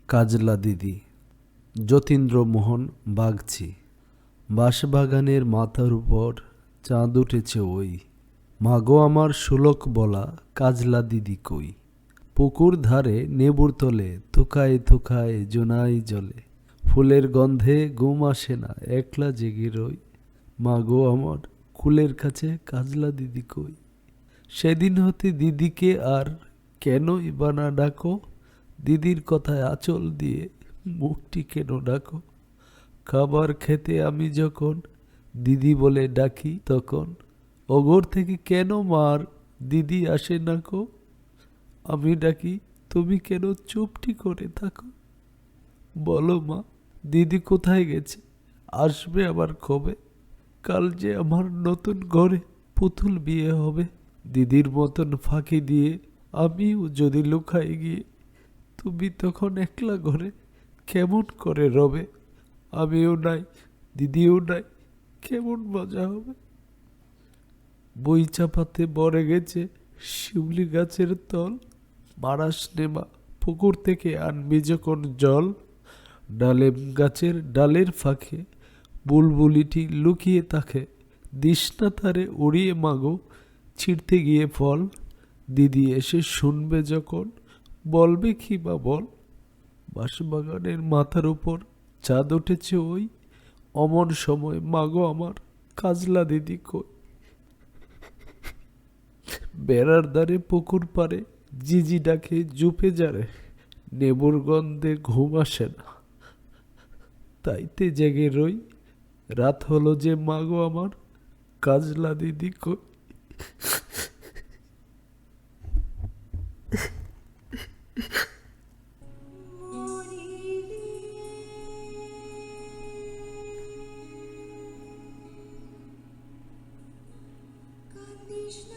কাজলা দিদি। যতীন্দ্রমোহন বাগচি। বাঁশবাগানের মাথার উপর চাঁদ উঠেছে ওই, মাগো আমার সুলক বলা কাজলা দিদি কই। পুকুর ধারে নেবুর তলে থুকায় থুকায় জোনাই জলে, ফুলের গন্ধে ঘুম আসে না একলা জেগে রই। মাগো আমার কুলের কাছে কাজলা দিদি কই। সেদিন হতে দিদিকে আর কেনই বা না ডাকো, দিদির কথায় আঁচল দিয়ে মুখটি কেন ডাকো। খাবার খেতে আমি যখন দিদি বলে ডাকি, তখন অঘর থেকে কেন মার দিদি আসে না কো। আমি ডাকি তুমি কেন চুপটি করে থাকো। বলো মা, দিদি কোথায় গেছে, আসবে আবার কবে। কাল যে আমার নতুন ঘরে পুতুল বিয়ে হবে, দিদির মতন ফাঁকি দিয়ে আমিও যদি লুকাই গিয়ে, তুমি তখন একলা ঘরে কেমন করে রবে। আমিও নাই, দিদিও নাই, কেমন মজা হবে। বই চাপাতে বরে গেছে শিউলি গাছের তল, মারাস নেমা পুকুর থেকে আনবি যখন জল। ডালেম গাছের ডালের ফাঁকে বুলবুলিটি লুকিয়ে থাকে, দিস না তারে উড়িয়ে মাগো ছিঁড়তে গিয়ে ফল। দিদি এসে শুনবে যখন বলবে কি বা বল। বাঁশবাগানের মাথার উপর চাঁদ উঠেছে ওই, অমন সময় মাগো আমার কাজলা দিদি কই। বেড়ার ধারে পুকুর পারে জিজি ডাকে জুপে যারে, নেবুর গন্ধে ঘুম আসে না তাইতে জেগে রই। রাত হলো যে মাগো আমার কাজলা দিদি কই। কৃষ্ণ